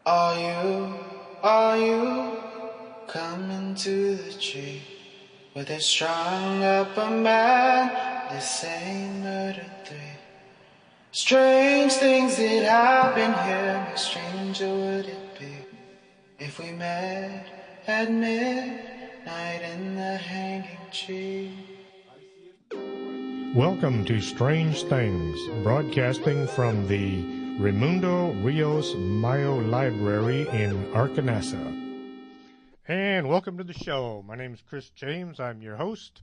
Are you coming to the tree where they strung up a man? They say murder three. Strange things that happen here. How stranger would it be if we met at midnight in the hanging tree? Welcome to Strange Things, broadcasting from the Raimundo Rios Mayo Library in Arkansas. And welcome to the show. My name is Chris James. I'm your host.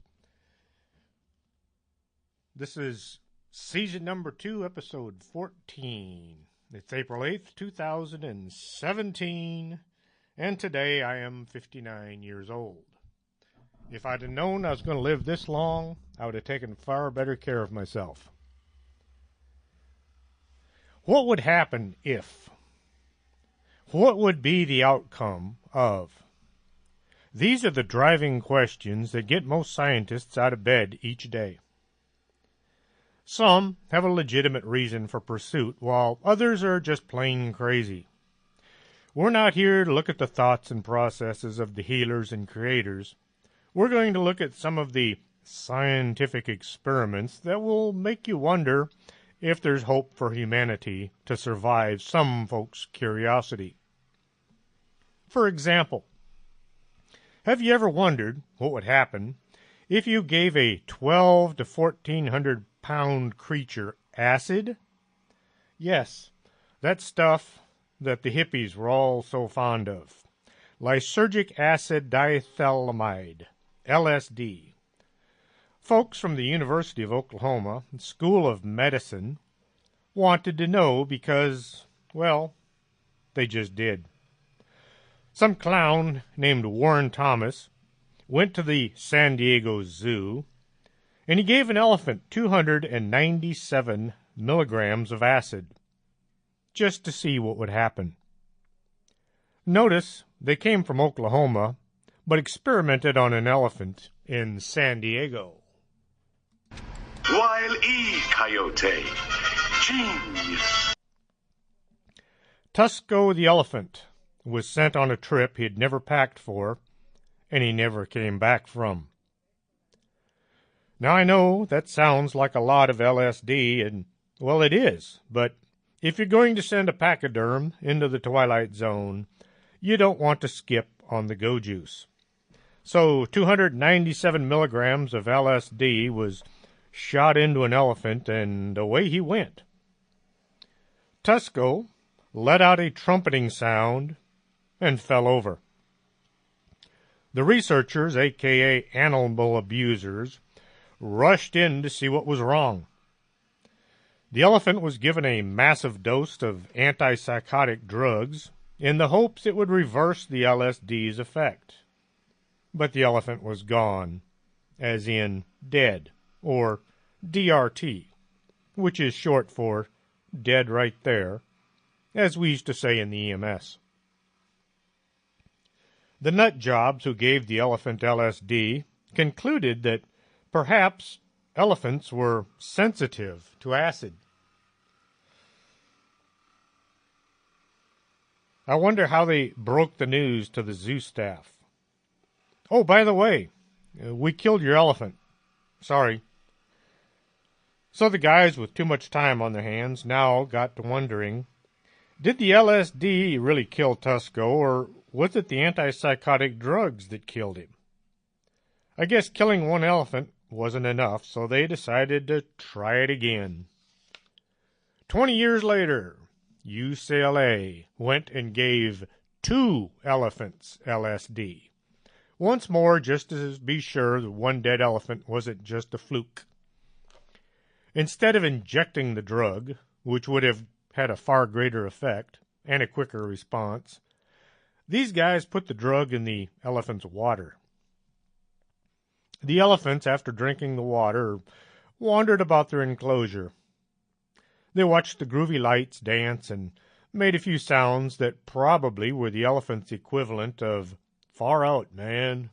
This is season number 2, episode 14. It's April 8th, 2017, and today I am 59 years old. If I'd have known I was going to live this long, I would have taken far better care of myself. What would happen if? What would be the outcome of? These are the driving questions that get most scientists out of bed each day. Some have a legitimate reason for pursuit, while others are just plain crazy. We're not here to look at the thoughts and processes of the healers and creators. We're going to look at some of the scientific experiments that will make you wonder if there's hope for humanity to survive some folks' curiosity. For example, have you ever wondered what would happen if you gave a 12 to 1400 pound creature acid? Yes, that stuff that the hippies were all so fond of. Lysergic acid diethylamide, LSD. Folks from the University of Oklahoma School of Medicine wanted to know because, well, they just did. Some clown named Warren Thomas went to the San Diego Zoo, and he gave an elephant 297 milligrams of acid, just to see what would happen. Notice they came from Oklahoma, but experimented on an elephant in San Diego. Wile E. Coyote. Genius. Tusco the elephant was sent on a trip he'd never packed for, and he never came back from. Now I know that sounds like a lot of LSD, and, well, it is, but if you're going to send a pachyderm into the Twilight Zone, you don't want to skip on the go juice. So 297 milligrams of LSD was shot into an elephant, and away he went. Tusco let out a trumpeting sound and fell over. The researchers, a.k.a. animal abusers, rushed in to see what was wrong. The elephant was given a massive dose of antipsychotic drugs in the hopes it would reverse the LSD's effect. But the elephant was gone, as in dead, or DRT, which is short for dead right there, as we used to say in the EMS. The nut jobs who gave the elephant LSD concluded that perhaps elephants were sensitive to acid. I wonder how they broke the news to the zoo staff. Oh, by the way, we killed your elephant. Sorry. So the guys with too much time on their hands now got to wondering, did the LSD really kill Tusco, or was it the antipsychotic drugs that killed him? I guess killing one elephant wasn't enough, so they decided to try it again. 20 years later, UCLA went and gave 2 elephants LSD. Once more, just to be sure the one dead elephant wasn't just a fluke. Instead of injecting the drug, which would have had a far greater effect and a quicker response, these guys put the drug in the elephant's water. The elephants, after drinking the water, wandered about their enclosure. They watched the groovy lights dance and made a few sounds that probably were the elephant's equivalent of "far out, man."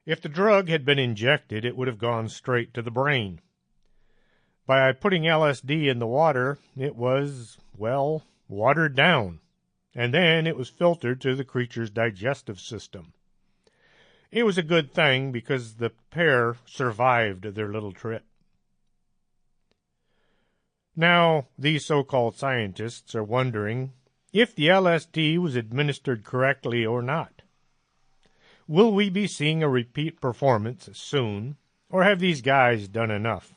If the drug had been injected, it would have gone straight to the brain. By putting LSD in the water, it was, well, watered down, and then it was filtered to the creature's digestive system. It was a good thing because the pair survived their little trip. Now, these so-called scientists are wondering if the LSD was administered correctly or not. Will we be seeing a repeat performance soon, or have these guys done enough?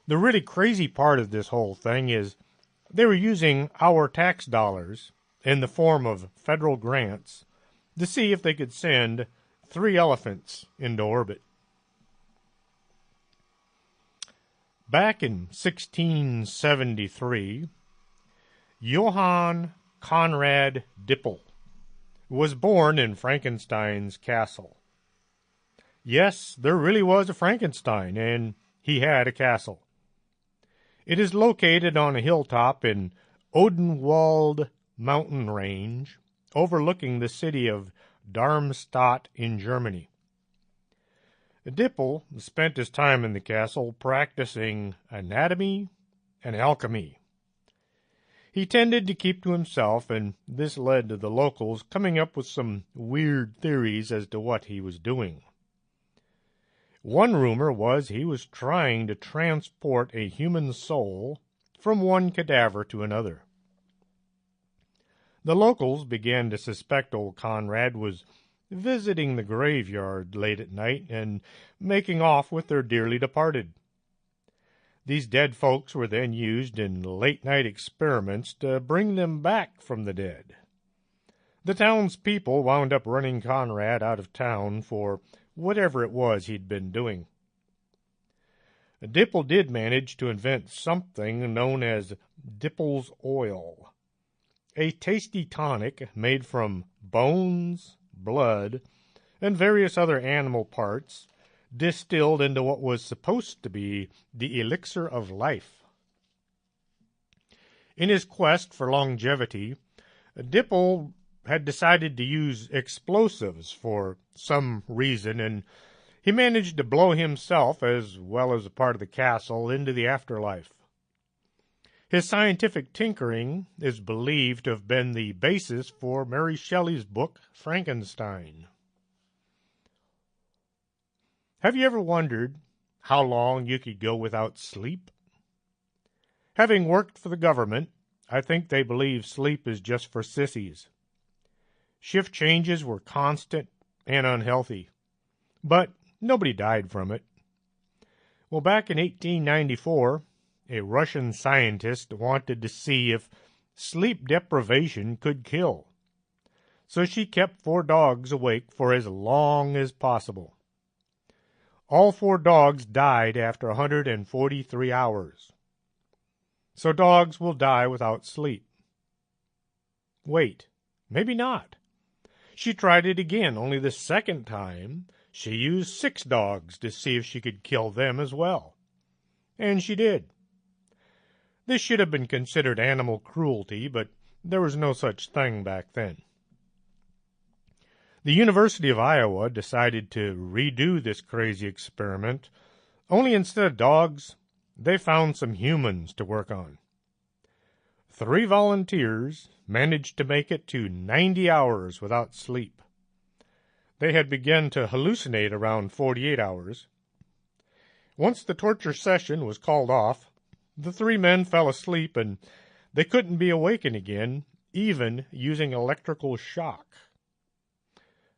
The really crazy part of this whole thing is they were using our tax dollars in the form of federal grants to see if they could send 3 elephants into orbit. Back in 1673, Johann Conrad Dippel was born in Frankenstein's castle. Yes, there really was a Frankenstein, and he had a castle. It is located on a hilltop in Odenwald mountain range, overlooking the city of Darmstadt in Germany. Dippel spent his time in the castle practicing anatomy and alchemy. He tended to keep to himself, and this led to the locals coming up with some weird theories as to what he was doing. One rumor was he was trying to transport a human soul from one cadaver to another. The locals began to suspect old Conrad was visiting the graveyard late at night and making off with their dearly departed. These dead folks were then used in late-night experiments to bring them back from the dead. The townspeople wound up running Conrad out of town for whatever it was he'd been doing. Dippel did manage to invent something known as Dippel's oil, a tasty tonic made from bones, blood, and various other animal parts, distilled into what was supposed to be the elixir of life. In his quest for longevity, Dippel had decided to use explosives for some reason, and he managed to blow himself, as well as a part of the castle, into the afterlife. His scientific tinkering is believed to have been the basis for Mary Shelley's book, Frankenstein. Have you ever wondered how long you could go without sleep? Having worked for the government, I think they believe sleep is just for sissies. Shift changes were constant and unhealthy, but nobody died from it. Well, back in 1894, a Russian scientist wanted to see if sleep deprivation could kill. So she kept 4 dogs awake for as long as possible. All 4 dogs died after 143 hours. So dogs will die without sleep. Wait, maybe not. She tried it again, only the second time she used 6 dogs to see if she could kill them as well. And she did. This should have been considered animal cruelty, but there was no such thing back then. The University of Iowa decided to redo this crazy experiment, only instead of dogs, they found some humans to work on. 3 volunteers managed to make it to 90 hours without sleep. They had begun to hallucinate around 48 hours. Once the torture session was called off, the 3 men fell asleep and they couldn't be awakened again, even using electrical shock.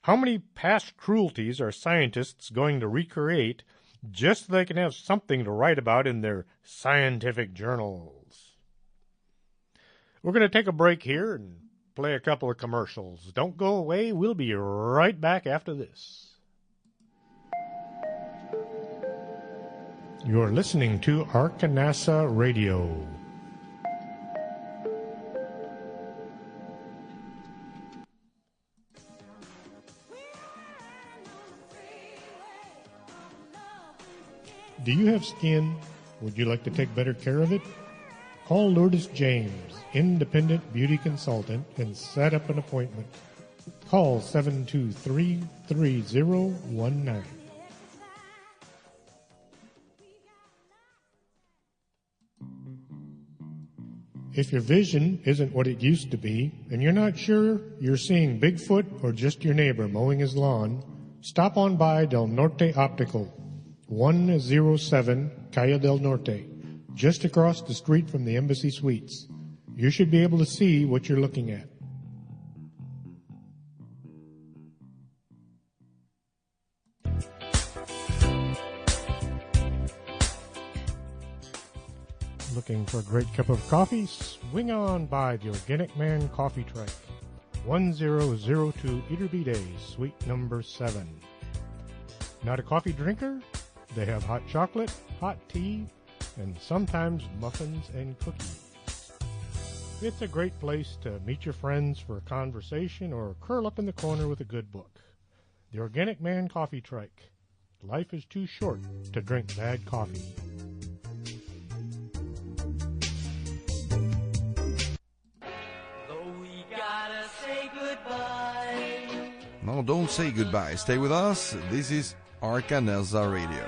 How many past cruelties are scientists going to recreate just so they can have something to write about in their scientific journals? We're going to take a break here and play a couple of commercials. Don't go away. We'll be right back after this. You're listening to Arkanasa Radio. Do you have skin? Would you like to take better care of it? Call Lourdes James, independent beauty consultant, and set up an appointment. Call 723-3019. If your vision isn't what it used to be, and you're not sure you're seeing Bigfoot or just your neighbor mowing his lawn, stop on by Del Norte Optical, 107 Calle del Norte, just across the street from the Embassy Suites. You should be able to see what you're looking at. Looking for a great cup of coffee? Swing on by the Organic Man Coffee Truck, 1002 Eaterby Day, suite number 7. Not a coffee drinker? They have hot chocolate, hot tea, and sometimes muffins and cookies. It's a great place to meet your friends for a conversation or curl up in the corner with a good book. The Organic Man Coffee Truck. Life is too short to drink bad coffee. No, don't say goodbye. Stay with us. This is Arcanasa Radio.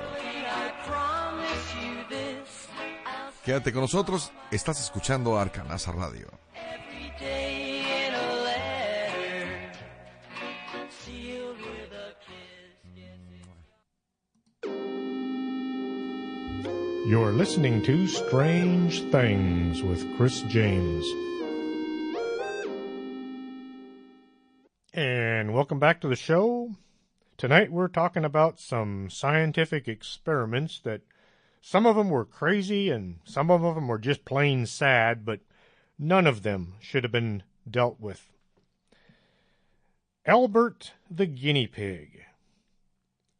Quédate con nosotros. Estás escuchando Arcanasa Radio. You're listening to Strange Things with Chris James. And welcome back to the show. Tonight we're talking about some scientific experiments that some of them were crazy and some of them were just plain sad, but none of them should have been dealt with. Albert the guinea pig.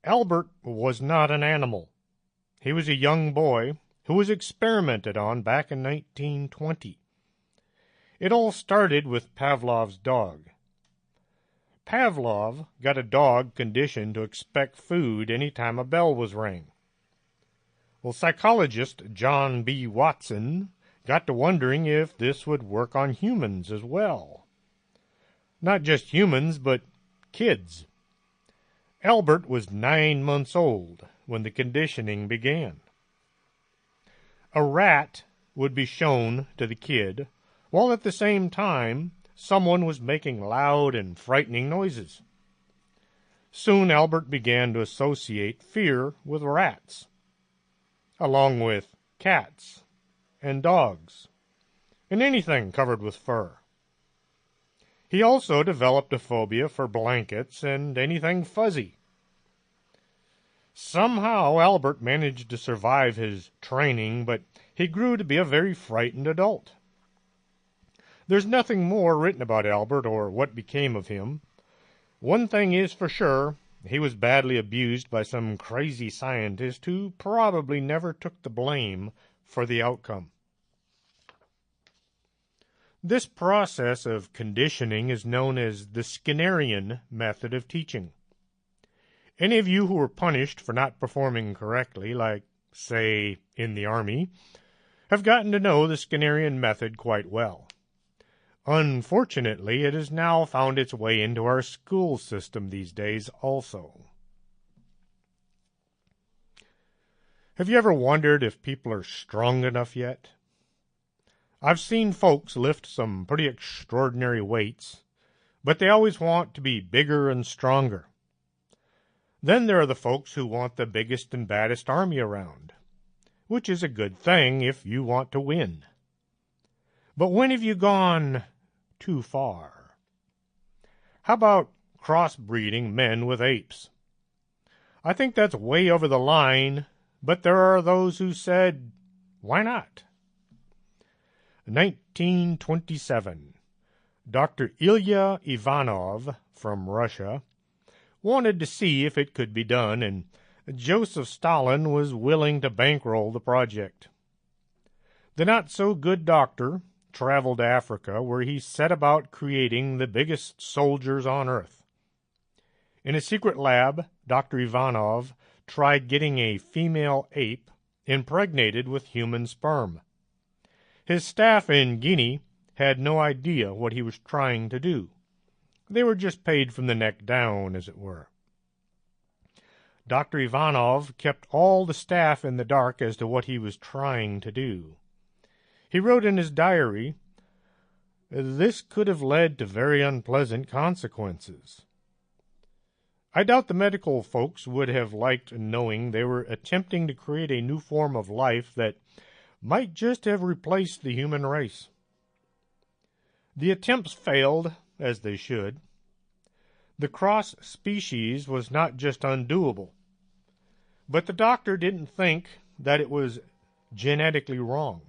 Albert was not an animal. He was a young boy who was experimented on back in 1920. It all started with Pavlov's dog. Pavlov got a dog conditioned to expect food any time a bell was rang. Well, psychologist John B. Watson got to wondering if this would work on humans as well. Not just humans, but kids. Albert was 9 months old when the conditioning began. A rat would be shown to the kid, while at the same time someone was making loud and frightening noises. Soon Albert began to associate fear with rats, along with cats and dogs, and anything covered with fur. He also developed a phobia for blankets and anything fuzzy. Somehow Albert managed to survive his training, but he grew to be a very frightened adult. There's nothing more written about Albert or what became of him. One thing is for sure, he was badly abused by some crazy scientist who probably never took the blame for the outcome. This process of conditioning is known as the Skinnerian method of teaching. Any of you who were punished for not performing correctly, like, say, in the Army, have gotten to know the Skinnerian method quite well. Unfortunately, it has now found its way into our school system these days also. Have you ever wondered if people are strong enough yet? I've seen folks lift some pretty extraordinary weights, but they always want to be bigger and stronger. Then there are the folks who want the biggest and baddest army around, which is a good thing if you want to win. But when have you gone too far? How about crossbreeding men with apes? I think that's way over the line, but there are those who said, why not? 1927. Dr. Ilya Ivanov from Russia wanted to see if it could be done, and Joseph Stalin was willing to bankroll the project. The not-so-good doctor traveled to Africa, where he set about creating the biggest soldiers on Earth. In a secret lab, Dr. Ivanov tried getting a female ape impregnated with human sperm. His staff in Guinea had no idea what he was trying to do. They were just paid from the neck down, as it were. Dr. Ivanov kept all the staff in the dark as to what he was trying to do. He wrote in his diary, "This could have led to very unpleasant consequences." I doubt the medical folks would have liked knowing they were attempting to create a new form of life that might just have replaced the human race. The attempts failed, as they should. The cross species was not just undoable, but the doctor didn't think that it was genetically wrong.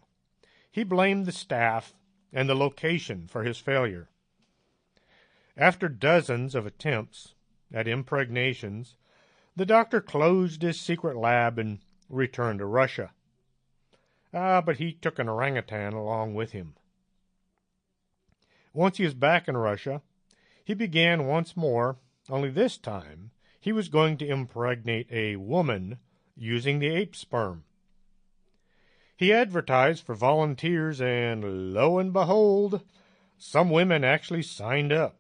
He blamed the staff and the location for his failure. After dozens of attempts at impregnations, the doctor closed his secret lab and returned to Russia. But he took an orangutan along with him. Once he was back in Russia, he began once more, only this time he was going to impregnate a woman using the ape sperm. He advertised for volunteers, and lo and behold, some women actually signed up.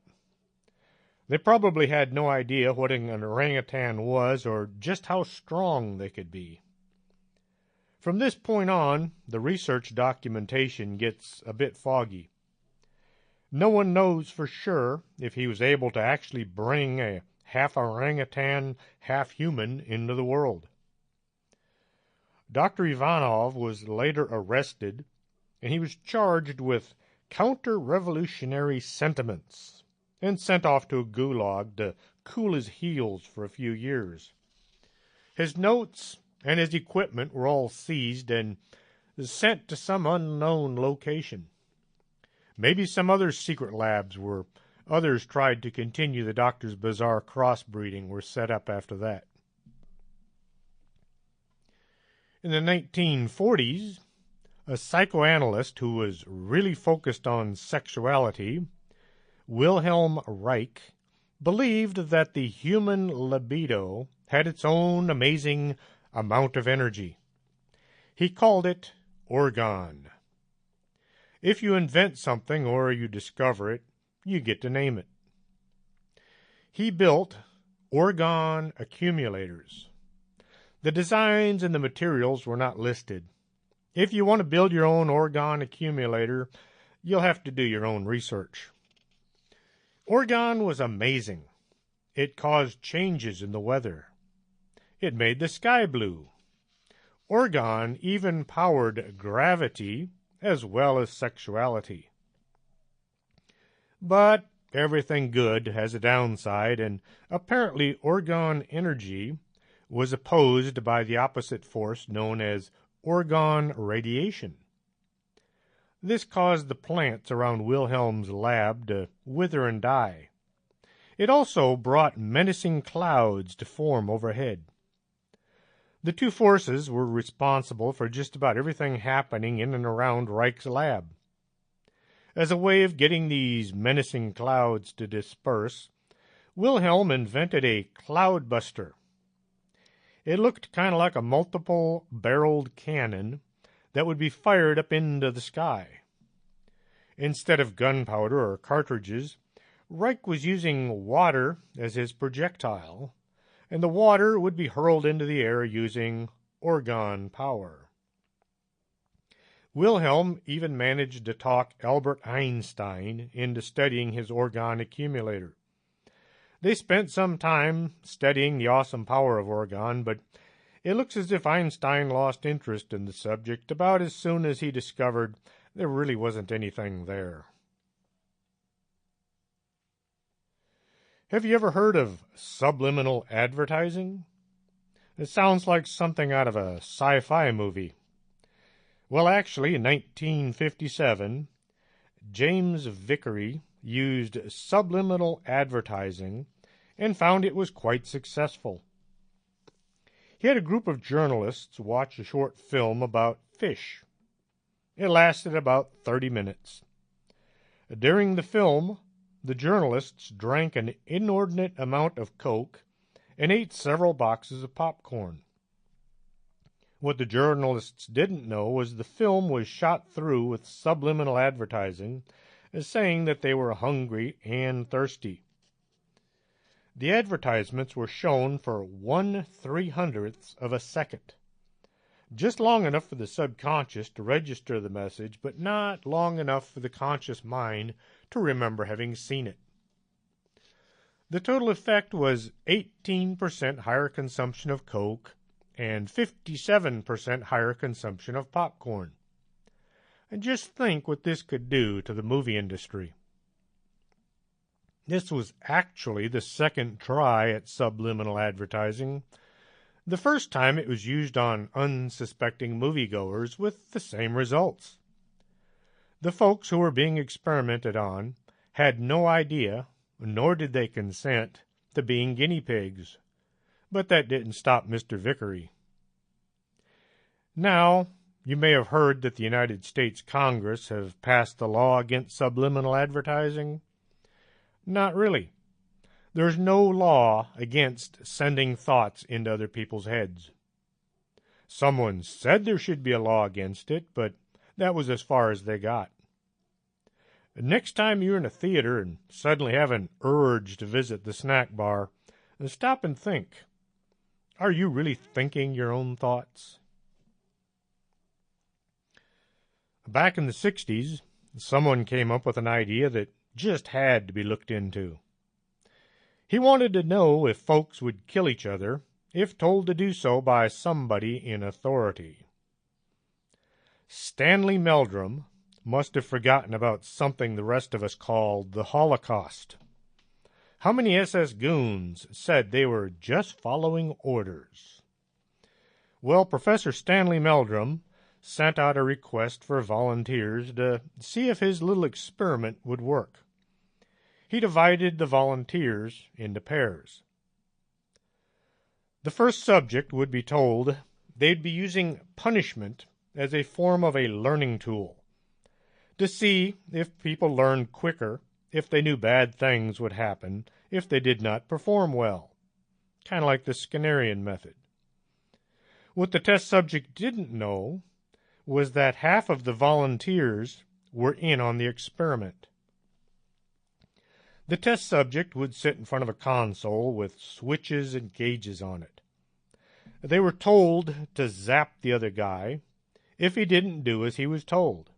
They probably had no idea what an orangutan was or just how strong they could be. From this point on, the research documentation gets a bit foggy. No one knows for sure if he was able to actually bring a half orangutan, half human into the world. Dr. Ivanov was later arrested, and he was charged with counter-revolutionary sentiments and sent off to a gulag to cool his heels for a few years. His notes and his equipment were all seized and sent to some unknown location. Maybe some other secret labs where others tried to continue the doctor's bizarre crossbreeding were set up after that. In the 1940s, a psychoanalyst who was really focused on sexuality, Wilhelm Reich, believed that the human libido had its own amazing amount of energy. He called it orgone. If you invent something or you discover it, you get to name it. He built orgone accumulators. The designs and the materials were not listed. If you want to build your own orgone accumulator, you'll have to do your own research. Orgone was amazing. It caused changes in the weather. It made the sky blue. Orgone even powered gravity as well as sexuality. But everything good has a downside, and apparently orgone energy was opposed by the opposite force known as orgone radiation. This caused the plants around Wilhelm's lab to wither and die. It also brought menacing clouds to form overhead. The two forces were responsible for just about everything happening in and around Reich's lab. As a way of getting these menacing clouds to disperse, Wilhelm invented a cloudbuster. It looked kind of like a multiple-barreled cannon that would be fired up into the sky. Instead of gunpowder or cartridges, Reich was using water as his projectile, and the water would be hurled into the air using orgone power. Wilhelm even managed to talk Albert Einstein into studying his orgone accumulator. They spent some time studying the awesome power of orgone, but it looks as if Einstein lost interest in the subject about as soon as he discovered there really wasn't anything there. Have you ever heard of subliminal advertising? It sounds like something out of a sci-fi movie. Well, actually, in 1957, James Vickery used subliminal advertising and found it was quite successful. He had a group of journalists watch a short film about fish. It lasted about 30 minutes. During the film, the journalists drank an inordinate amount of Coke and ate several boxes of popcorn. What the journalists didn't know was the film was shot through with subliminal advertising, saying that they were hungry and thirsty. The advertisements were shown for 1/300th of a second. just long enough for the subconscious to register the message, but not long enough for the conscious mind to remember having seen it. The total effect was 18% higher consumption of Coke and 57% higher consumption of popcorn. And just think what this could do to the movie industry. This was actually the second try at subliminal advertising. The first time it was used on unsuspecting moviegoers with the same results. The folks who were being experimented on had no idea, nor did they consent, to being guinea pigs. But that didn't stop Mr. Vickery. Now, you may have heard that the United States Congress have passed a law against subliminal advertising. Not really. There's no law against sending thoughts into other people's heads. Someone said there should be a law against it, but that was as far as they got. Next time you're in a theater and suddenly have an urge to visit the snack bar, stop and think. Are you really thinking your own thoughts? Back in the 60s, someone came up with an idea that just had to be looked into. He wanted to know if folks would kill each other if told to do so by somebody in authority. Stanley Meldrum must have forgotten about something the rest of us called the Holocaust. How many SS goons said they were just following orders? Well, Professor Stanley Meldrum sent out a request for volunteers to see if his little experiment would work. He divided the volunteers into pairs. The first subject would be told they'd be using punishment as a form of a learning tool to see if people learned quicker, if they knew bad things would happen, if they did not perform well, kind of like the Skinnerian method. What the test subject didn't know was that half of the volunteers were in on the experiment. The test subject would sit in front of a console with switches and gauges on it. They were told to zap the other guy if he didn't do as he was told.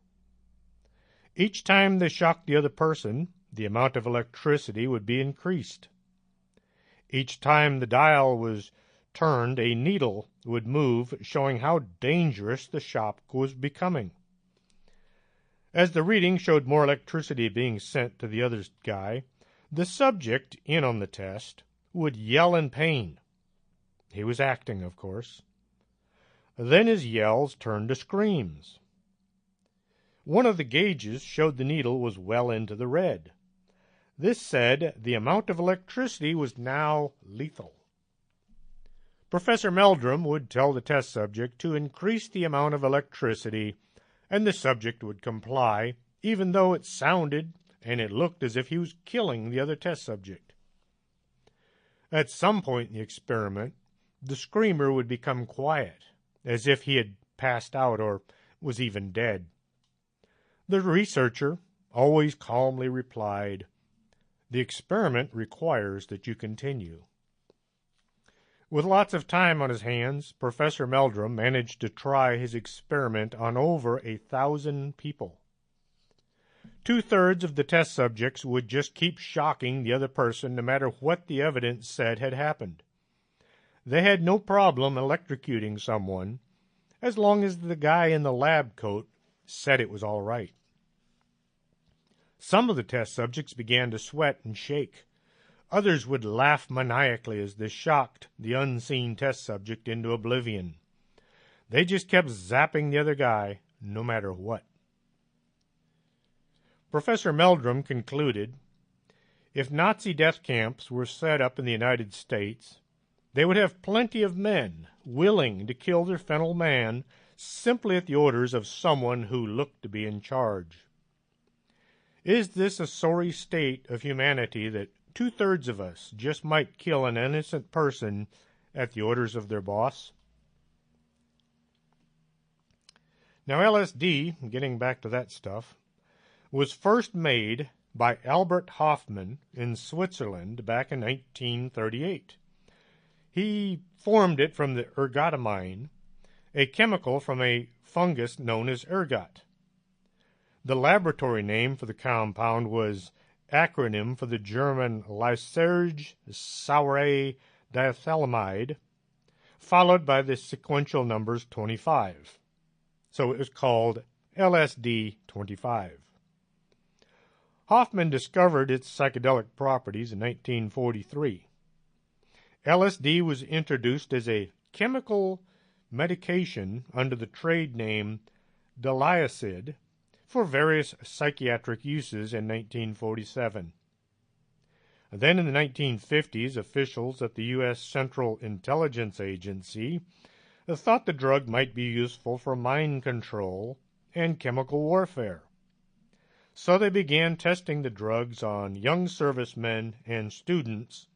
Each time they shocked the other person, the amount of electricity would be increased. Each time the dial was turned, a needle would move, showing how dangerous the shock was becoming. As the reading showed more electricity being sent to the other guy, the subject in on the test would yell in pain. He was acting, of course. Then his yells turned to screams. One of the gauges showed the needle was well into the red. This said the amount of electricity was now lethal. Professor Meldrum would tell the test subject to increase the amount of electricity, and the subject would comply, even though it sounded and it looked as if he was killing the other test subject. At some point in the experiment, the screamer would become quiet, as if he had passed out or was even dead. The researcher always calmly replied, "The experiment requires that you continue." With lots of time on his hands, Professor Meldrum managed to try his experiment on over 1,000 people. 2/3 of the test subjects would just keep shocking the other person no matter what the evidence said had happened. They had no problem electrocuting someone as long as the guy in the lab coat said it was all right. Some of the test subjects began to sweat and shake. Others would laugh maniacally as they shocked the unseen test subject into oblivion. They just kept zapping the other guy, no matter what. Professor Meldrum concluded, if Nazi death camps were set up in the United States, they would have plenty of men willing to kill their fellow man simply at the orders of someone who looked to be in charge. Is this a sorry state of humanity that 2/3 of us just might kill an innocent person at the orders of their boss? Now, LSD, getting back to that stuff, was first made by Albert Hofmann in Switzerland back in 1938. He formed it from the ergotamine, a chemical from a fungus known as ergot. The laboratory name for the compound was acronym for the German lyserge saure diethylamide, followed by the sequential numbers 25. So it was called LSD-25. Hoffman discovered its psychedelic properties in 1943. LSD was introduced as a chemical medication under the trade name Dilyacid for various psychiatric uses in 1947. Then in the 1950s, officials at the U.S. Central Intelligence Agency thought the drug might be useful for mind control and chemical warfare. So they began testing the drugs on young servicemen and students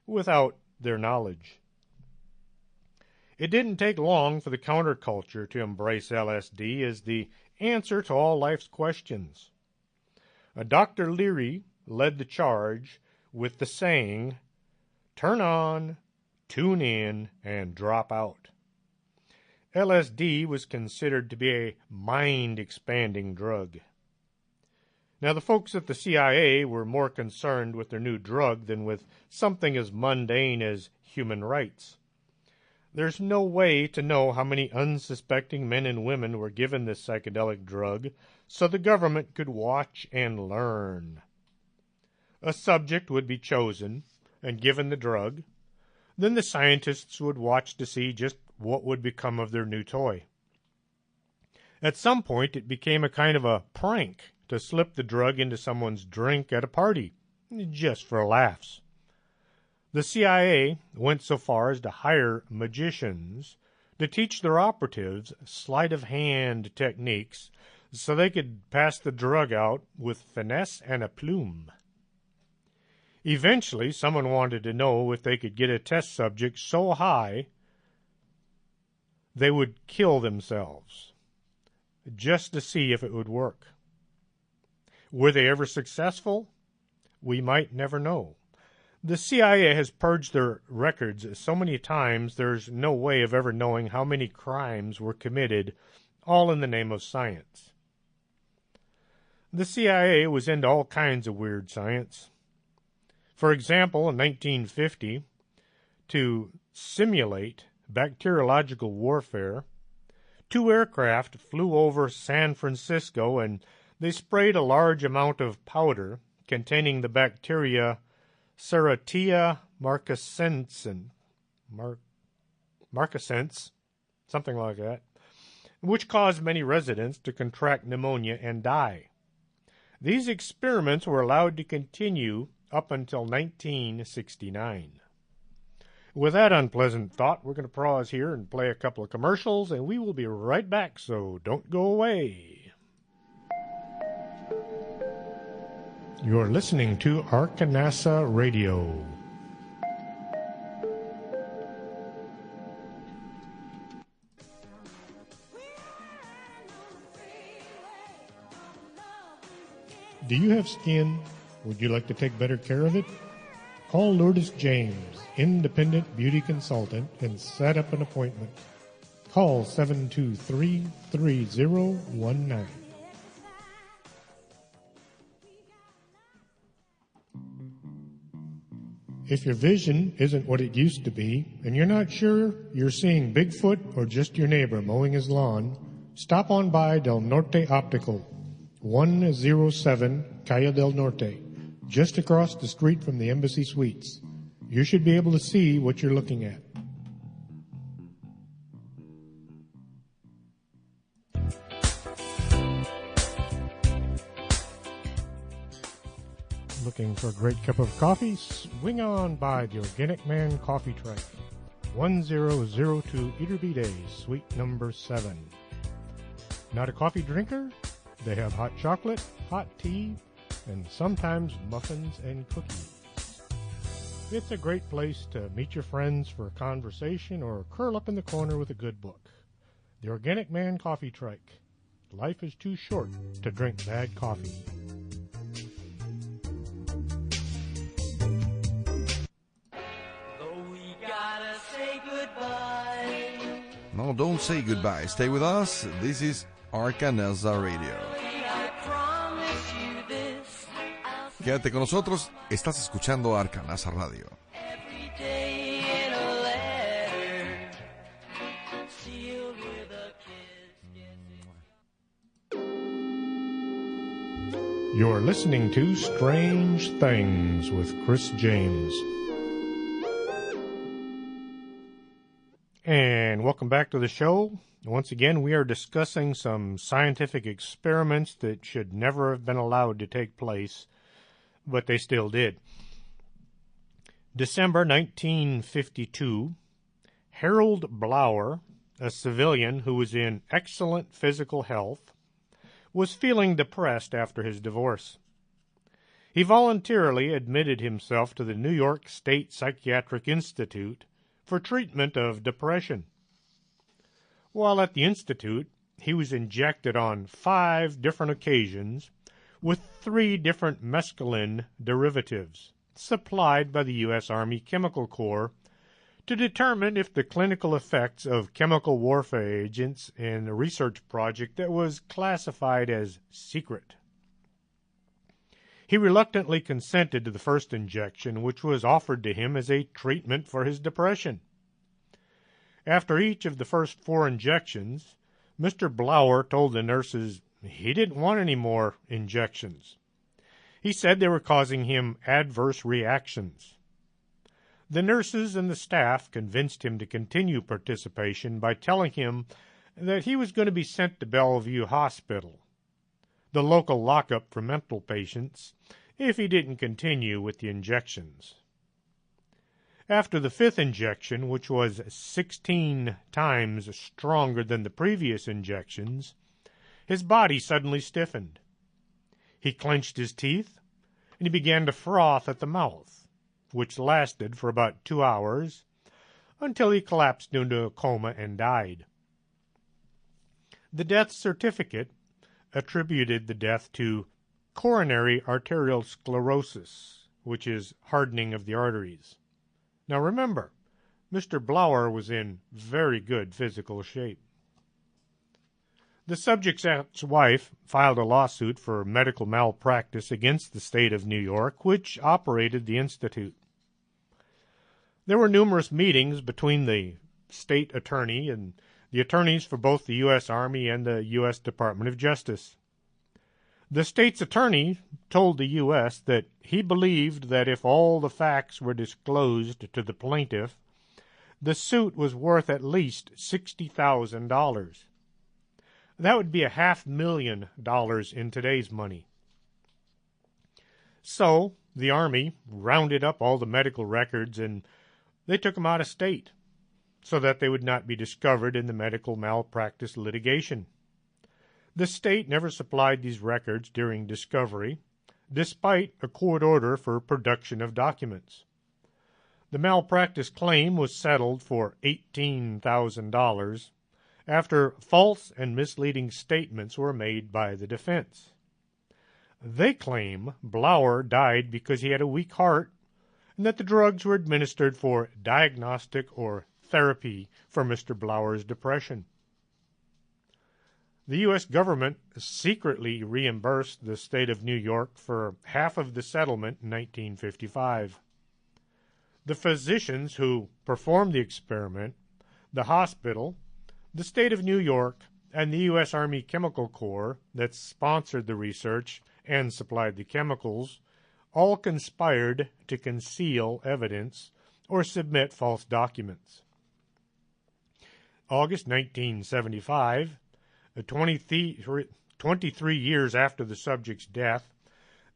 without their knowledge. It didn't take long for the counterculture to embrace LSD as the answer to all life's questions. Dr. Leary led the charge with the saying, "Turn on, tune in, and drop out." LSD was considered to be a mind-expanding drug. Now, the folks at the CIA were more concerned with their new drug than with something as mundane as human rights. There's no way to know how many unsuspecting men and women were given this psychedelic drug so the government could watch and learn. A subject would be chosen and given the drug. Then the scientists would watch to see just what would become of their new toy. At some point, it became a kind of a prank to slip the drug into someone's drink at a party, just for laughs. The CIA went so far as to hire magicians to teach their operatives sleight-of-hand techniques so they could pass the drug out with finesse and aplomb. Eventually, someone wanted to know if they could get a test subject so high they would kill themselves, just to see if it would work. Were they ever successful? We might never know. The CIA has purged their records so many times there's no way of ever knowing how many crimes were committed, all in the name of science. The CIA was into all kinds of weird science. For example, in 1950, to simulate bacteriological warfare, 2 aircraft flew over San Francisco and they sprayed a large amount of powder containing the bacteria Serratia marcescens, something like that, which caused many residents to contract pneumonia and die. These experiments were allowed to continue up until 1969. With that unpleasant thought, we're going to pause here and play a couple of commercials, and we will be right back, so don't go away. You're listening to Arkanasa Radio. Do you have skin? Would you like to take better care of it? Call Lourdes James, independent beauty consultant, and set up an appointment. Call 723-3019. If your vision isn't what it used to be, and you're not sure you're seeing Bigfoot or just your neighbor mowing his lawn, stop on by Del Norte Optical, 107 Calle del Norte, just across the street from the Embassy Suites. You should be able to see what you're looking at. Looking for a great cup of coffee? Swing on by the Organic Man Coffee Truck, 1002 Iturbide, suite number 7. Not a coffee drinker? They have hot chocolate, hot tea, and sometimes muffins and cookies. It's a great place to meet your friends for a conversation or curl up in the corner with a good book. The Organic Man Coffee Truck. Life is too short to drink bad coffee. No, No, don't say goodbye. Stay with us. This is Arcanelza Radio. Quédate con nosotros. Estás escuchando Arcanelza Radio. You're listening to Strange Things with Chris James. And welcome back to the show. Once again, we are discussing some scientific experiments that should never have been allowed to take place, but they still did. December 1952, Harold Blower, a civilian who was in excellent physical health, was feeling depressed after his divorce. He voluntarily admitted himself to the New York State Psychiatric Institute for treatment of depression. While at the institute, he was injected on 5 different occasions with 3 different mescaline derivatives supplied by the U.S. Army Chemical Corps to determine if the clinical effects of chemical warfare agents in a research project that was classified as secret. He reluctantly consented to the first injection, which was offered to him as a treatment for his depression. After each of the first 4 injections, Mr. Blower told the nurses he didn't want any more injections. He said they were causing him adverse reactions. The nurses and the staff convinced him to continue participation by telling him that he was going to be sent to Bellevue Hospital, the local lockup for mental patients, if he didn't continue with the injections. After the 5th injection, which was 16 times stronger than the previous injections, his body suddenly stiffened. He clenched his teeth, and he began to froth at the mouth, which lasted for about 2 hours, until he collapsed into a coma and died. The death certificate attributed the death to coronary arterial sclerosis, which is hardening of the arteries. Now remember, Mr. Blower was in very good physical shape. The subject's ex-wife filed a lawsuit for medical malpractice against the state of New York, which operated the institute. There were numerous meetings between the state attorney and the attorneys for both the U.S. Army and the U.S. Department of Justice. The state's attorney told the U.S. that he believed that if all the facts were disclosed to the plaintiff, the suit was worth at least $60,000. That would be $500,000 in today's money. So the Army rounded up all the medical records and they took them out of state so that they would not be discovered in the medical malpractice litigation. The state never supplied these records during discovery, despite a court order for production of documents. The malpractice claim was settled for $18,000 after false and misleading statements were made by the defense. They claim Blower died because he had a weak heart and that the drugs were administered for diagnostic or therapy for Mr. Blower's depression. The U.S. government secretly reimbursed the state of New York for half of the settlement in 1955. The physicians who performed the experiment, the hospital, the state of New York, and the U.S. Army Chemical Corps that sponsored the research and supplied the chemicals all conspired to conceal evidence or submit false documents. August 1975, 23 years after the subject's death,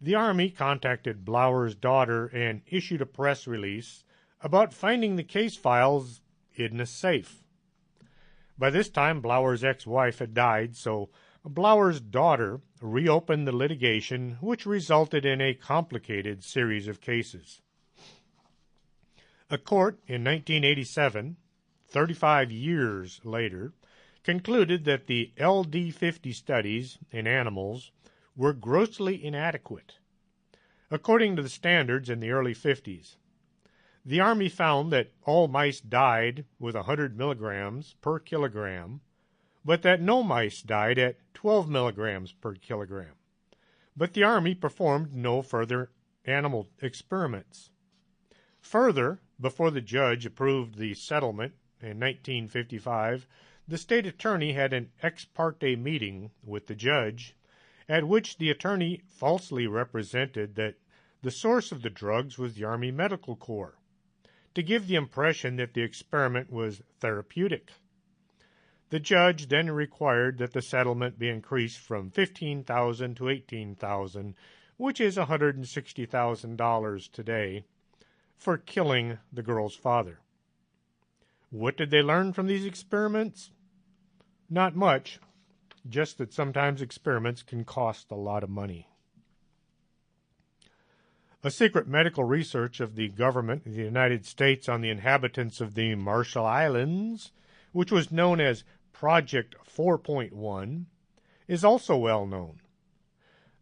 the Army contacted Blower's daughter and issued a press release about finding the case files in a safe. By this time, Blower's ex-wife had died, so Blower's daughter reopened the litigation, which resulted in a complicated series of cases. A court in 1987, 35 years later, concluded that the LD50 studies in animals were grossly inadequate, according to the standards in the early 50s. The Army found that all mice died with 100 milligrams per kilogram, but that no mice died at 12 milligrams per kilogram. But the Army performed no further animal experiments. Further, before the judge approved the settlement in 1955, the state attorney had an ex parte meeting with the judge, at which the attorney falsely represented that the source of the drugs was the Army Medical Corps, to give the impression that the experiment was therapeutic. The judge then required that the settlement be increased from $15,000 to $18,000, which is $160,000 today, for killing the girl's father. What did they learn from these experiments? Not much, just that sometimes experiments can cost a lot of money. A secret medical research of the government of the United States on the inhabitants of the Marshall Islands, which was known as Project 4.1, is also well known.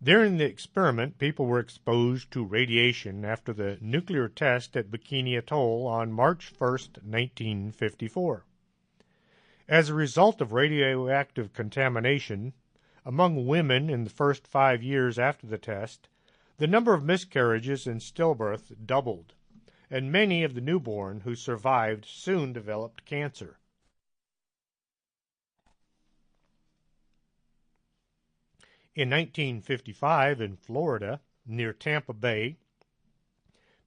During the experiment, people were exposed to radiation after the nuclear test at Bikini Atoll on March 1, 1954. As a result of radioactive contamination, among women in the first 5 years after the test, the number of miscarriages and stillbirths doubled, and many of the newborn who survived soon developed cancer. In 1955, in Florida, near Tampa Bay,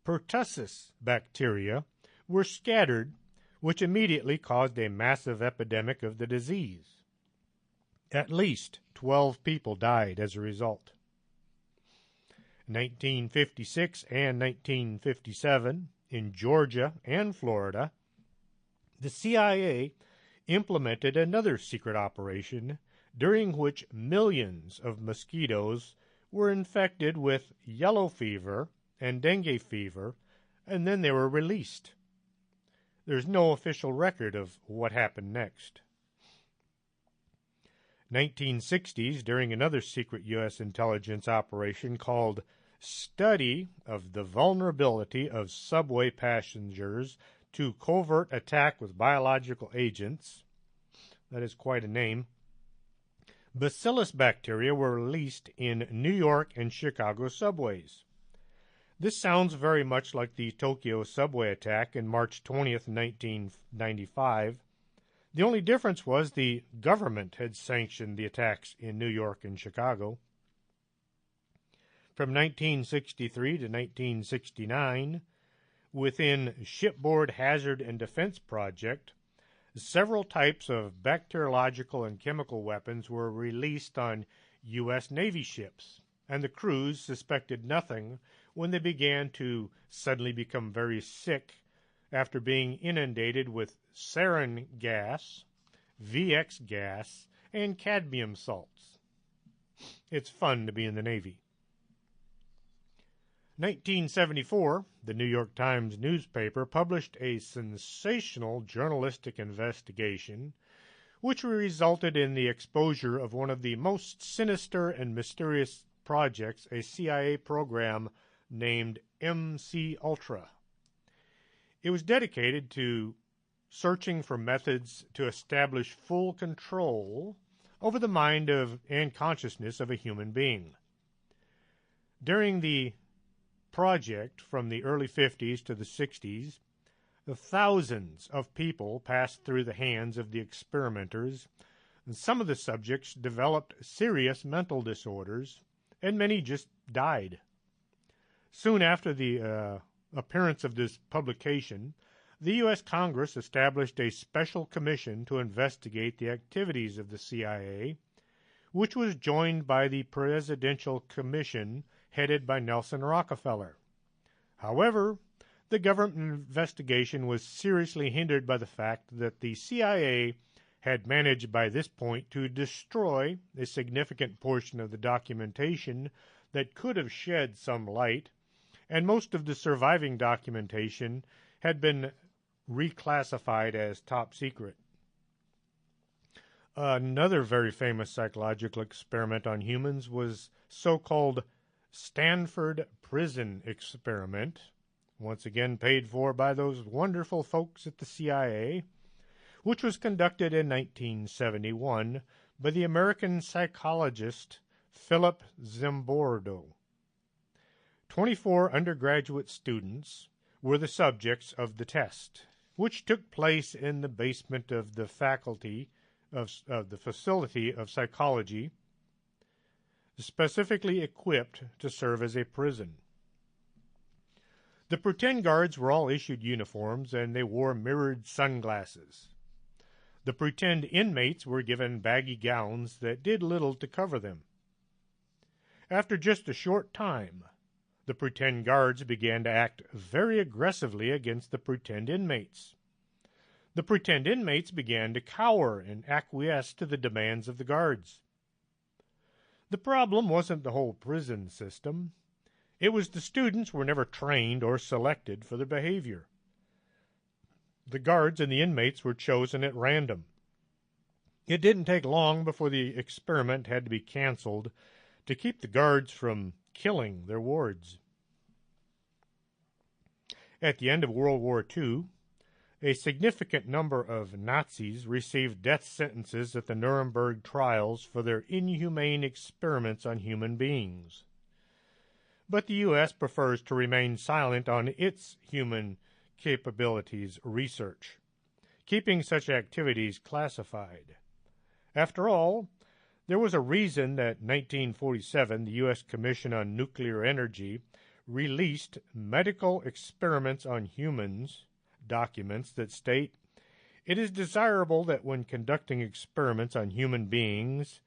pertussis bacteria were scattered, which immediately caused a massive epidemic of the disease. At least 12 people died as a result. In 1956 and 1957, in Georgia and Florida, the CIA implemented another secret operation during which millions of mosquitoes were infected with yellow fever and dengue fever, and then they were released. There's no official record of what happened next. 1960s, during another secret U.S. intelligence operation called Study of the Vulnerability of Subway Passengers to Covert Attack with Biological Agents, that is quite a name, bacillus bacteria were released in New York and Chicago subways. This sounds very much like the Tokyo subway attack in March 20th, 1995. The only difference was the government had sanctioned the attacks in New York and Chicago. From 1963 to 1969, within Shipboard Hazard and Defense Project, several types of bacteriological and chemical weapons were released on U.S. Navy ships, and the crews suspected nothing when they began to suddenly become very sick after being inundated with sarin gas, VX gas, and cadmium salts. It's fun to be in the Navy. 1974, the New York Times newspaper published a sensational journalistic investigation which resulted in the exposure of one of the most sinister and mysterious projects, a CIA program named MC Ultra. It was dedicated to searching for methods to establish full control over the mind and consciousness of a human being. During the project from the early 50s to the 60s, thousands of people passed through the hands of the experimenters, and some of the subjects developed serious mental disorders, and many just died. Soon after the appearance of this publication, the U.S. Congress established a special commission to investigate the activities of the CIA, which was joined by the Presidential Commission headed by Nelson Rockefeller. However, the government investigation was seriously hindered by the fact that the CIA had managed by this point to destroy a significant portion of the documentation that could have shed some light, and most of the surviving documentation had been reclassified as top secret. Another very famous psychological experiment on humans was so-called Stanford Prison Experiment, once again paid for by those wonderful folks at the CIA, which was conducted in 1971 by the American psychologist Philip Zimbardo. 24 undergraduate students were the subjects of the test, which took place in the basement of the faculty of the Facility of Psychology, specifically equipped to serve as a prison. The pretend guards were all issued uniforms, and they wore mirrored sunglasses. The pretend inmates were given baggy gowns that did little to cover them. After just a short time, the pretend guards began to act very aggressively against the pretend inmates. The pretend inmates began to cower and acquiesce to the demands of the guards. The problem wasn't the whole prison system. It was the students were never trained or selected for their behavior. The guards and the inmates were chosen at random. It didn't take long before the experiment had to be canceled to keep the guards from killing their wards. At the end of World War II, a significant number of Nazis received death sentences at the Nuremberg trials for their inhumane experiments on human beings. But the U.S. prefers to remain silent on its human capabilities research, keeping such activities classified. After all, there was a reason that in 1947 the U.S. Commission on Nuclear Energy released medical experiments on humans documents that state, "It is desirable that when conducting experiments on human beings,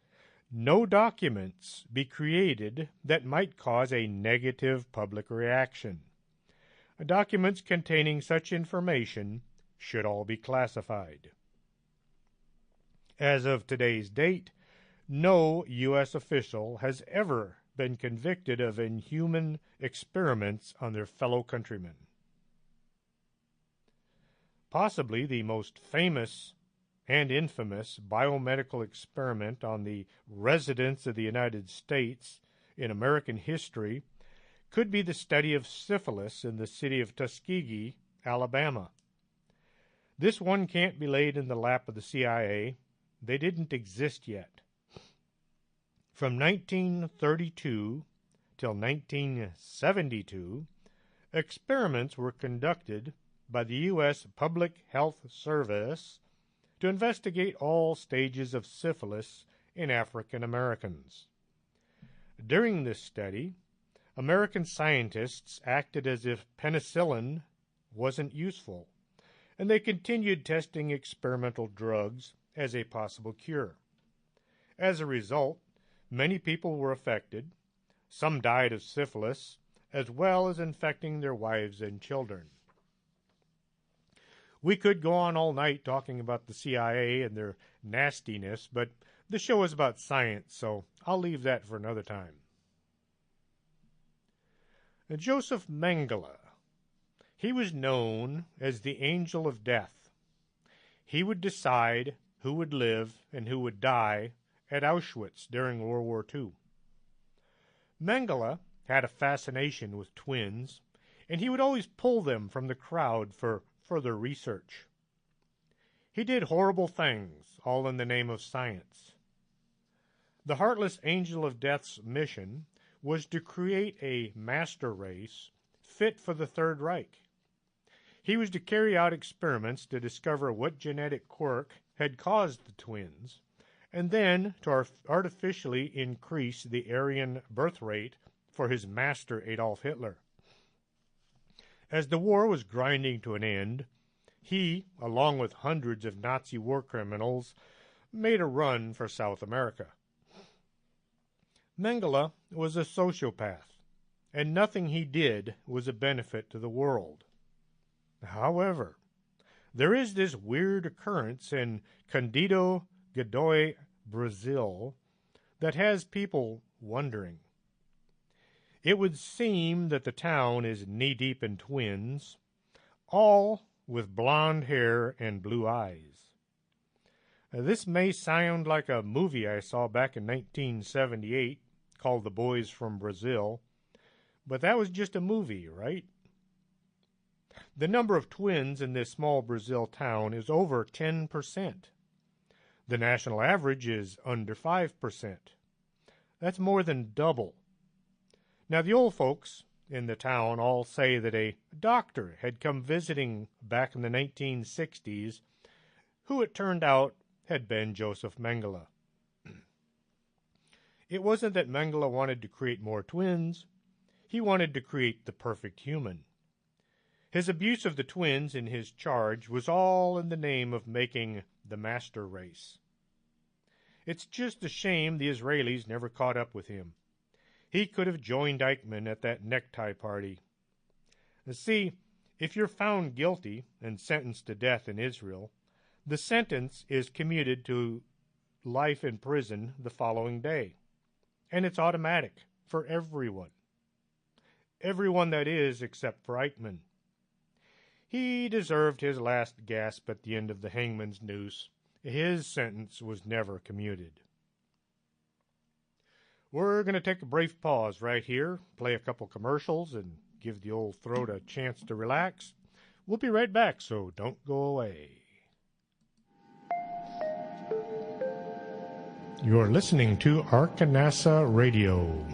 no documents be created that might cause a negative public reaction. Documents containing such information should all be classified." As of today's date, no U.S. official has ever been convicted of inhuman experiments on their fellow countrymen. Possibly the most famous and infamous biomedical experiment on the residents of the United States in American history could be the study of syphilis in the city of Tuskegee, Alabama. This one can't be laid in the lap of the CIA. They didn't exist yet. From 1932 till 1972, experiments were conducted by the U.S. Public Health Service to investigate all stages of syphilis in African Americans. During this study, American scientists acted as if penicillin wasn't useful, and they continued testing experimental drugs as a possible cure. As a result, many people were affected. Some died of syphilis, as well as infecting their wives and children. We could go on all night talking about the CIA and their nastiness, but the show is about science, so I'll leave that for another time. Joseph Mengele. He was known as the Angel of Death. He would decide who would live and who would die at Auschwitz during World War II. Mengele had a fascination with twins, and he would always pull them from the crowd for further research. He did horrible things, all in the name of science. The heartless Angel of Death's mission was to create a master race fit for the Third Reich. He was to carry out experiments to discover what genetic quirk had caused the twins, and then to artificially increase the Aryan birth rate for his master Adolf Hitler. As the war was grinding to an end, he, along with hundreds of Nazi war criminals, made a run for South America. Mengele was a sociopath, and nothing he did was a benefit to the world. However, there is this weird occurrence in Candido Godoy, Brazil, that has people wondering. It would seem that the town is knee-deep in twins, all with blonde hair and blue eyes. This may sound like a movie I saw back in 1978 called The Boys from Brazil, but that was just a movie, right? The number of twins in this small Brazil town is over 10%. The national average is under 5%. That's more than double. Now, the old folks in the town all say that a doctor had come visiting back in the 1960s, who it turned out had been Joseph Mengele. It wasn't that Mengele wanted to create more twins. He wanted to create the perfect human. His abuse of the twins in his charge was all in the name of making the master race. It's just a shame the Israelis never caught up with him. He could have joined Eichmann at that necktie party. See, if you're found guilty and sentenced to death in Israel, the sentence is commuted to life in prison the following day. And it's automatic for everyone. Everyone, that is, except for Eichmann. He deserved his last gasp at the end of the hangman's noose. His sentence was never commuted. We're going to take a brief pause right here, play a couple commercials, and give the old throat a chance to relax. We'll be right back, so don't go away. You're listening to Arkanasa Radio.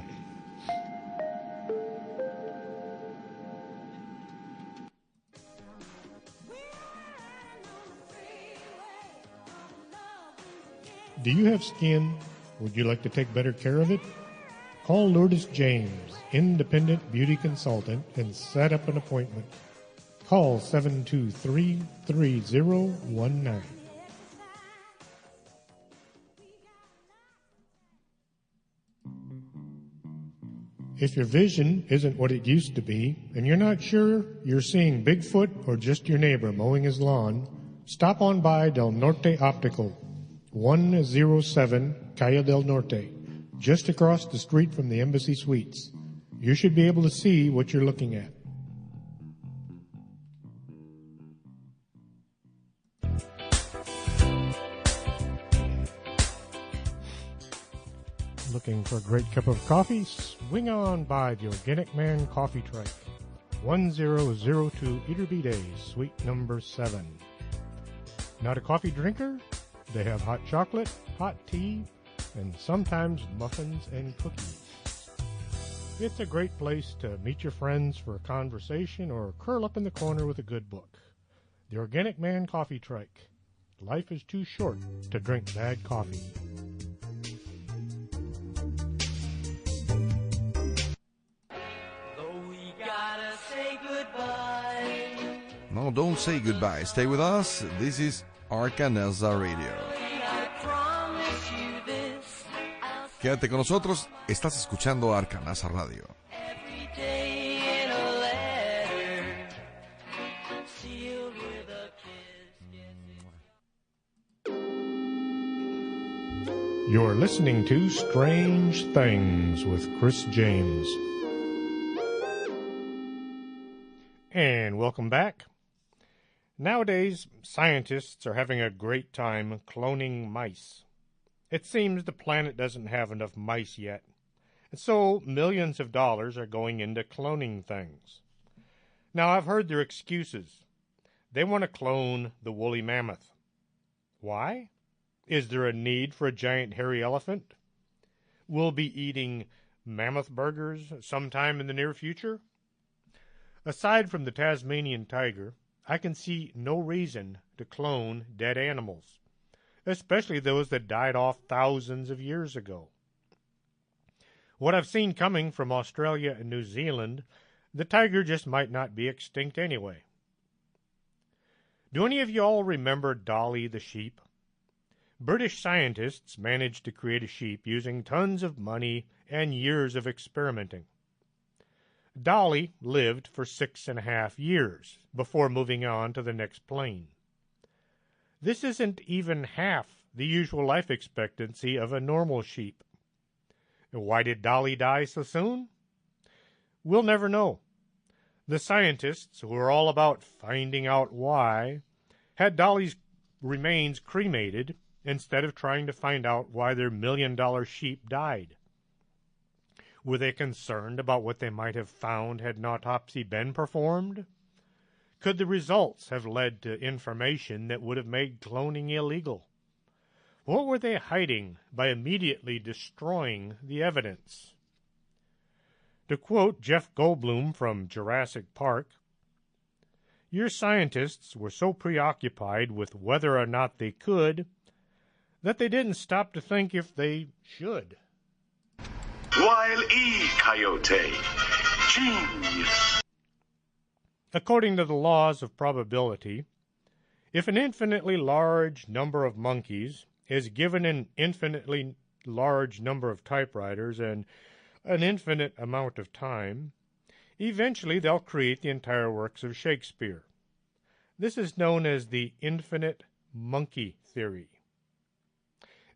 Do you have skin? Would you like to take better care of it? Call Lourdes James, independent beauty consultant, and set up an appointment. Call 723-3019. If your vision isn't what it used to be, and you're not sure you're seeing Bigfoot or just your neighbor mowing his lawn, stop on by Del Norte Optical, 107 Calle del Norte, just across the street from the Embassy Suites. You should be able to see what you're looking at. Looking for a great cup of coffee? Swing on by the Organic Man Coffee Trike, 1002 Eaterby Days, suite number 7. Not a coffee drinker? They have hot chocolate, hot tea, and sometimes muffins and cookies. It's a great place to meet your friends for a conversation or curl up in the corner with a good book. The Organic Man Coffee Trike. Life is too short to drink bad coffee. No, don't say goodbye. Stay with us. This is Arkanasa Radio. Quédate con nosotros. Estás escuchando Arkanasa Radio. You're listening to Strange Things with Chris James. And welcome back. Nowadays, scientists are having a great time cloning mice. It seems the planet doesn't have enough mice yet, and so millions of dollars are going into cloning things. Now, I've heard their excuses. They want to clone the woolly mammoth. Why? Is there a need for a giant hairy elephant? We'll be eating mammoth burgers sometime in the near future? Aside from the Tasmanian tiger, I can see no reason to clone dead animals, especially those that died off thousands of years ago. What I've seen coming from Australia and New Zealand, the tiger just might not be extinct anyway. Do any of you all remember Dolly the sheep? British scientists managed to create a sheep using tons of money and years of experimenting. Dolly lived for 6.5 years before moving on to the next plane. This isn't even half the usual life expectancy of a normal sheep. Why did Dolly die so soon? We'll never know. The scientists, who are all about finding out why, had Dolly's remains cremated instead of trying to find out why their $1 million sheep died. Were they concerned about what they might have found had an autopsy been performed? Could the results have led to information that would have made cloning illegal? What were they hiding by immediately destroying the evidence? To quote Jeff Goldblum from Jurassic Park, "Your scientists were so preoccupied with whether or not they could that they didn't stop to think if they should." Wile E. Coyote. Genius. According to the laws of probability, if an infinitely large number of monkeys is given an infinitely large number of typewriters and an infinite amount of time, eventually they'll create the entire works of Shakespeare. This is known as the infinite monkey theory.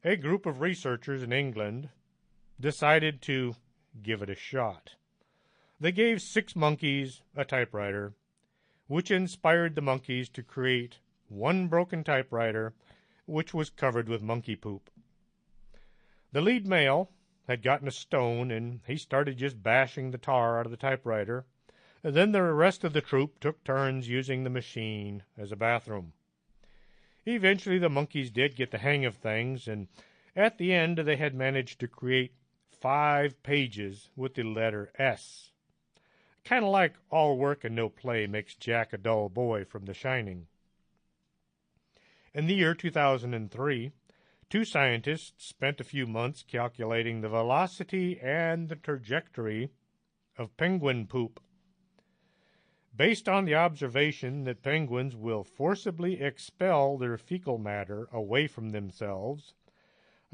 A group of researchers in England decided to give it a shot. They gave 6 monkeys a typewriter, which inspired the monkeys to create one broken typewriter, which was covered with monkey poop. The lead male had gotten a stone, and he started just bashing the tar out of the typewriter. And then the rest of the troop took turns using the machine as a bathroom. Eventually the monkeys did get the hang of things, and at the end they had managed to create 5 pages with the letter S. Kind of like all work and no play makes Jack a dull boy from The Shining. In the year 2003, 2 scientists spent a few months calculating the velocity and the trajectory of penguin poop. Based on the observation that penguins will forcibly expel their fecal matter away from themselves,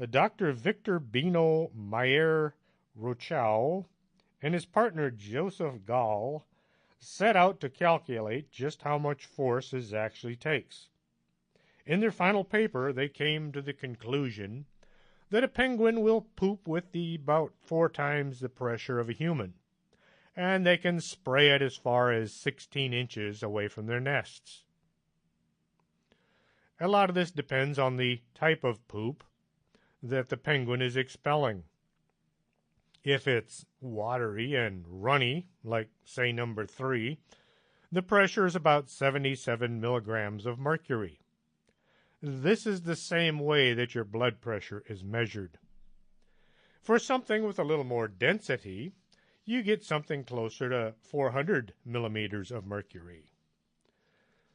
Dr. Victor Bino Mayer Rochow and his partner Joseph Gall set out to calculate just how much force this actually takes. In their final paper, they came to the conclusion that a penguin will poop with about 4 times the pressure of a human, and they can spray it as far as 16 inches away from their nests. A lot of this depends on the type of poop that the penguin is expelling. If it's watery and runny, like, say, number 3, the pressure is about 77 milligrams of mercury. This is the same way that your blood pressure is measured. For something with a little more density, you get something closer to 400 millimeters of mercury.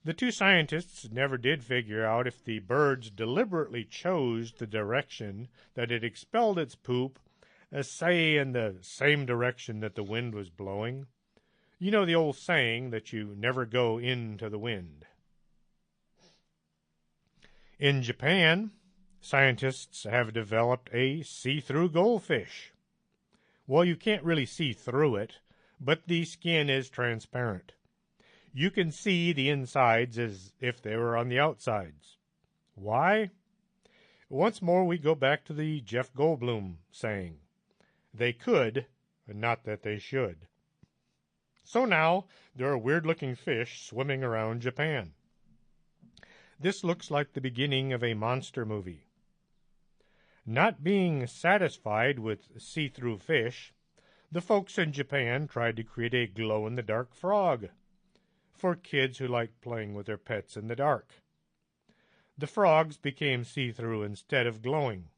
The 2 scientists never did figure out if the birds deliberately chose the direction that it expelled its poop, say in the same direction that the wind was blowing. You know the old saying that you never go into the wind. In Japan, scientists have developed a see-through goldfish. Well, you can't really see through it, but the skin is transparent. You can see the insides as if they were on the outsides. Why? Once more we go back to the Jeff Goldblum saying, "They could, not that they should." So now there are weird-looking fish swimming around Japan. This looks like the beginning of a monster movie. Not being satisfied with see-through fish, the folks in Japan tried to create a glow-in-the-dark frog for kids who like playing with their pets in the dark. The frogs became see-through instead of glowing.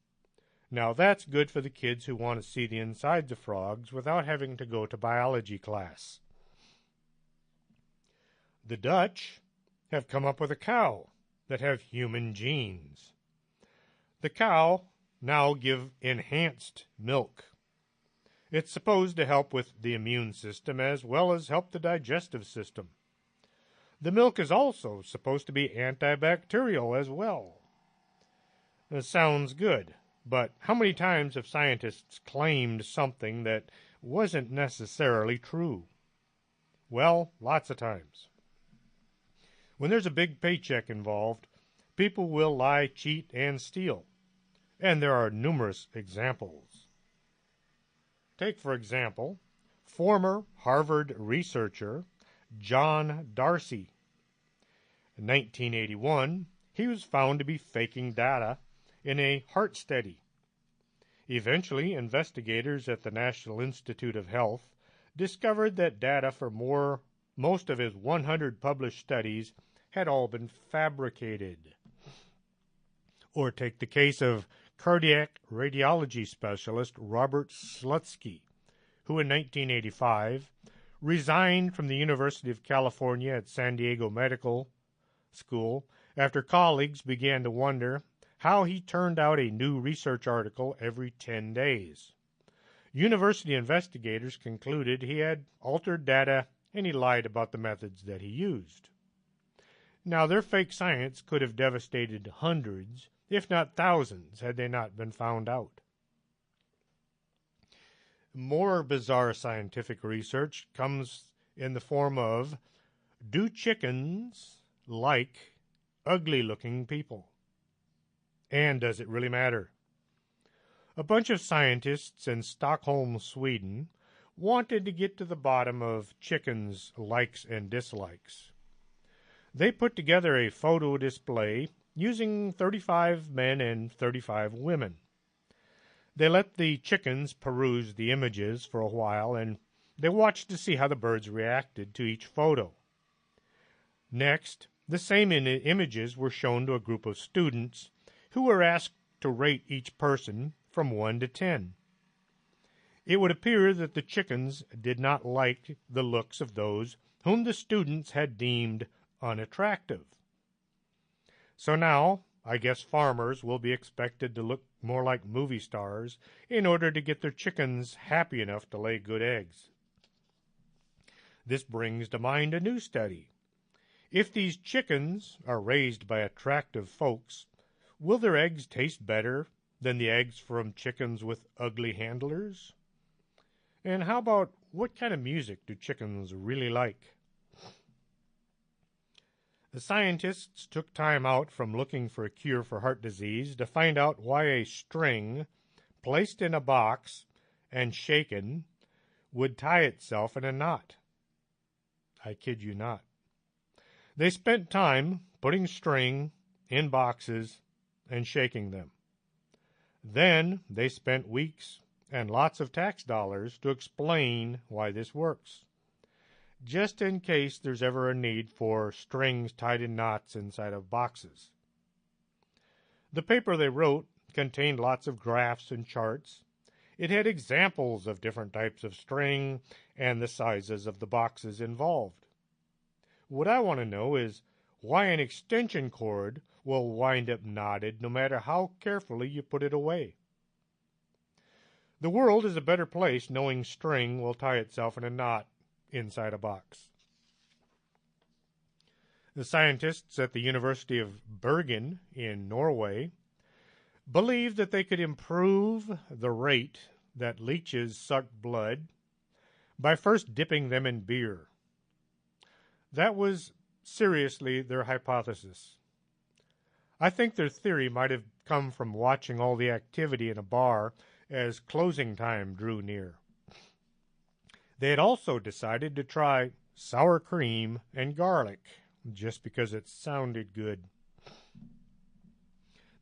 Now that's good for the kids who want to see the insides of frogs without having to go to biology class. The Dutch have come up with a cow that have human genes. The cow now give enhanced milk. It's supposed to help with the immune system as well as help the digestive system. The milk is also supposed to be antibacterial as well. That sounds good, but how many times have scientists claimed something that wasn't necessarily true? Well, lots of times. When there's a big paycheck involved, people will lie, cheat, and steal. And there are numerous examples. Take, for example, former Harvard researcher John Darcy. In 1981, he was found to be faking data in a heart study. Eventually, investigators at the National Institute of Health discovered that data for more most of his 100 published studies had all been fabricated. Or take the case of cardiac radiology specialist Robert Slutsky, who in 1985 resigned from the University of California at San Diego Medical School after colleagues began to wonder how he turned out a new research article every 10 days. University investigators concluded he had altered data and he lied about the methods that he used. Now, their fake science could have devastated hundreds, if not thousands, had they not been found out. More bizarre scientific research comes in the form of, do chickens like ugly-looking people? And does it really matter? A bunch of scientists in Stockholm, Sweden, wanted to get to the bottom of chickens' likes and dislikes. They put together a photo display using 35 men and 35 women. They let the chickens peruse the images for a while, and they watched to see how the birds reacted to each photo. Next, the same images were shown to a group of students who were asked to rate each person from 1 to 10. It would appear that the chickens did not like the looks of those whom the students had deemed unattractive. So now, I guess farmers will be expected to look more like movie stars in order to get their chickens happy enough to lay good eggs. This brings to mind a new study. If these chickens are raised by attractive folks, will their eggs taste better than the eggs from chickens with ugly handlers? And how about what kind of music do chickens really like? The scientists took time out from looking for a cure for heart disease to find out why a string placed in a box and shaken would tie itself in a knot. I kid you not. They spent time putting string in boxes and shaking them. Then they spent weeks and lots of tax dollars to explain why this works, just in case there's ever a need for strings tied in knots inside of boxes. The paper they wrote contained lots of graphs and charts. It had examples of different types of string and the sizes of the boxes involved. What I want to know is why an extension cord will wind up knotted no matter how carefully you put it away. The world is a better place knowing string will tie itself in a knot inside a box. The scientists at the University of Bergen in Norway believed that they could improve the rate that leeches suck blood by first dipping them in beer. That was seriously their hypothesis. I think their theory might have come from watching all the activity in a bar as closing time drew near. They had also decided to try sour cream and garlic, just because it sounded good.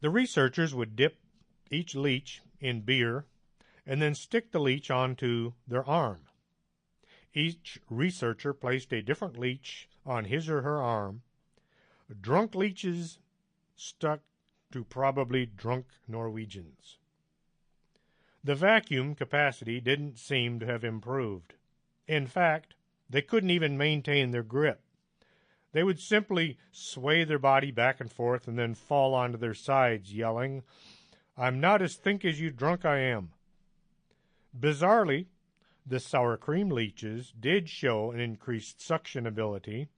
The researchers would dip each leech in beer and then stick the leech onto their arm. Each researcher placed a different leech on his or her arm. Drunk leeches stuck to probably drunk Norwegians. The vacuum capacity didn't seem to have improved. In fact, they couldn't even maintain their grip. They would simply sway their body back and forth and then fall onto their sides, yelling, "I'm not as think as you drunk I am." Bizarrely, the sour cream leeches did show an increased suction ability.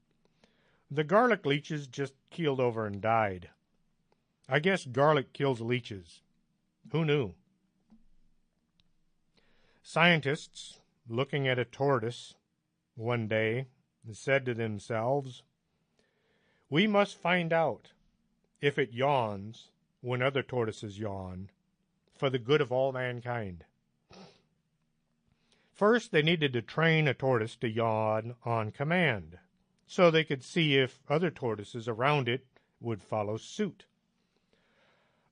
The garlic leeches just keeled over and died. I guess garlic kills leeches. Who knew? Scientists, looking at a tortoise one day, said to themselves, "We must find out if it yawns when other tortoises yawn, for the good of all mankind." First, they needed to train a tortoise to yawn on command, so they could see if other tortoises around it would follow suit.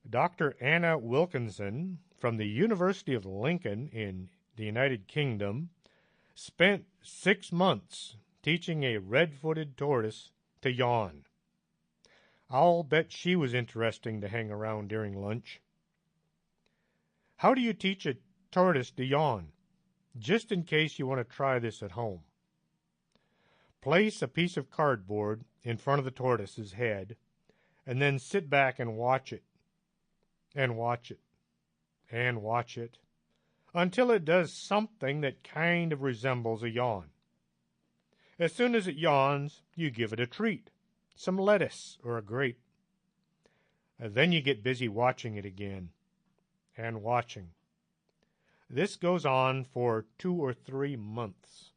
Dr. Anna Wilkinson from the University of Lincoln in the United Kingdom spent 6 months teaching a red-footed tortoise to yawn. I'll bet she was interesting to hang around during lunch. How do you teach a tortoise to yawn? Just in case you want to try this at home. Place a piece of cardboard in front of the tortoise's head, and then sit back and watch it, and watch it, and watch it, until it does something that kind of resembles a yawn. As soon as it yawns, you give it a treat, some lettuce or a grape. And then you get busy watching it again, and watching. This goes on for 2 or 3 months.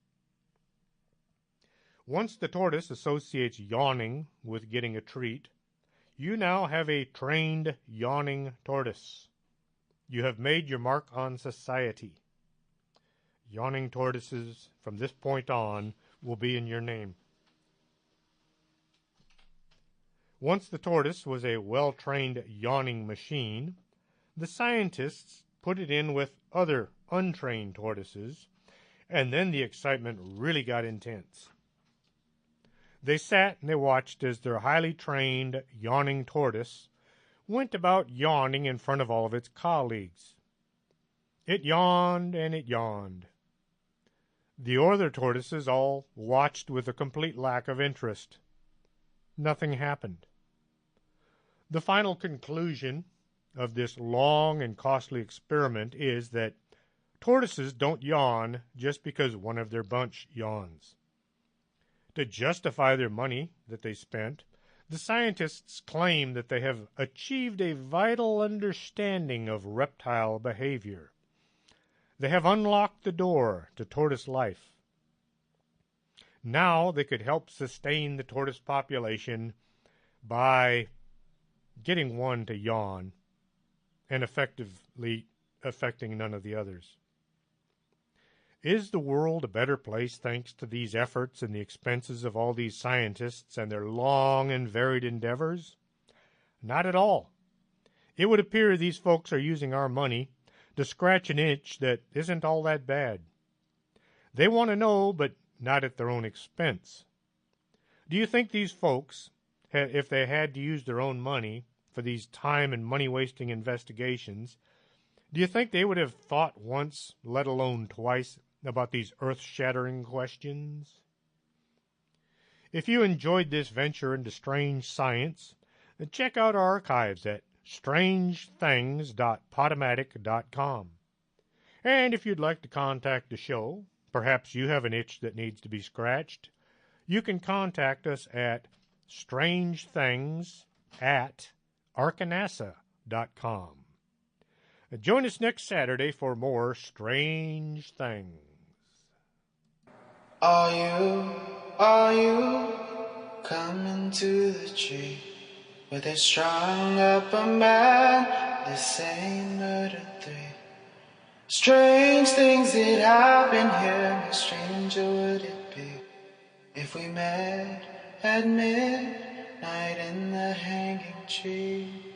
Once the tortoise associates yawning with getting a treat, you now have a trained yawning tortoise. You have made your mark on society. Yawning tortoises from this point on will be in your name. Once the tortoise was a well-trained yawning machine, the scientists put it in with other untrained tortoises, and then the excitement really got intense. They sat and they watched as their highly trained yawning tortoise went about yawning in front of all of its colleagues. It yawned and it yawned. The other tortoises all watched with a complete lack of interest. Nothing happened. The final conclusion of this long and costly experiment is that tortoises don't yawn just because one of their bunch yawns. To justify their money that they spent, the scientists claim that they have achieved a vital understanding of reptile behavior. They have unlocked the door to tortoise life. Now they could help sustain the tortoise population by getting one to yawn and effectively affecting none of the others. Is the world a better place thanks to these efforts and the expenses of all these scientists and their long and varied endeavors? Not at all. It would appear these folks are using our money to scratch an itch that isn't all that bad. They want to know, but not at their own expense. Do you think these folks, if they had to use their own money for these time and money-wasting investigations, do you think they would have thought once, let alone twice, about these earth-shattering questions? If you enjoyed this venture into strange science, check out our archives at strangethings.podomatic.com. And if you'd like to contact the show, perhaps you have an itch that needs to be scratched, you can contact us at strangethings@arkanasa.com. Join us next Saturday for more Strange Things. Are you coming to the tree where they strung up a man, the same murder 3? Strange things that happen here, how stranger would it be if we met at midnight in the hanging tree?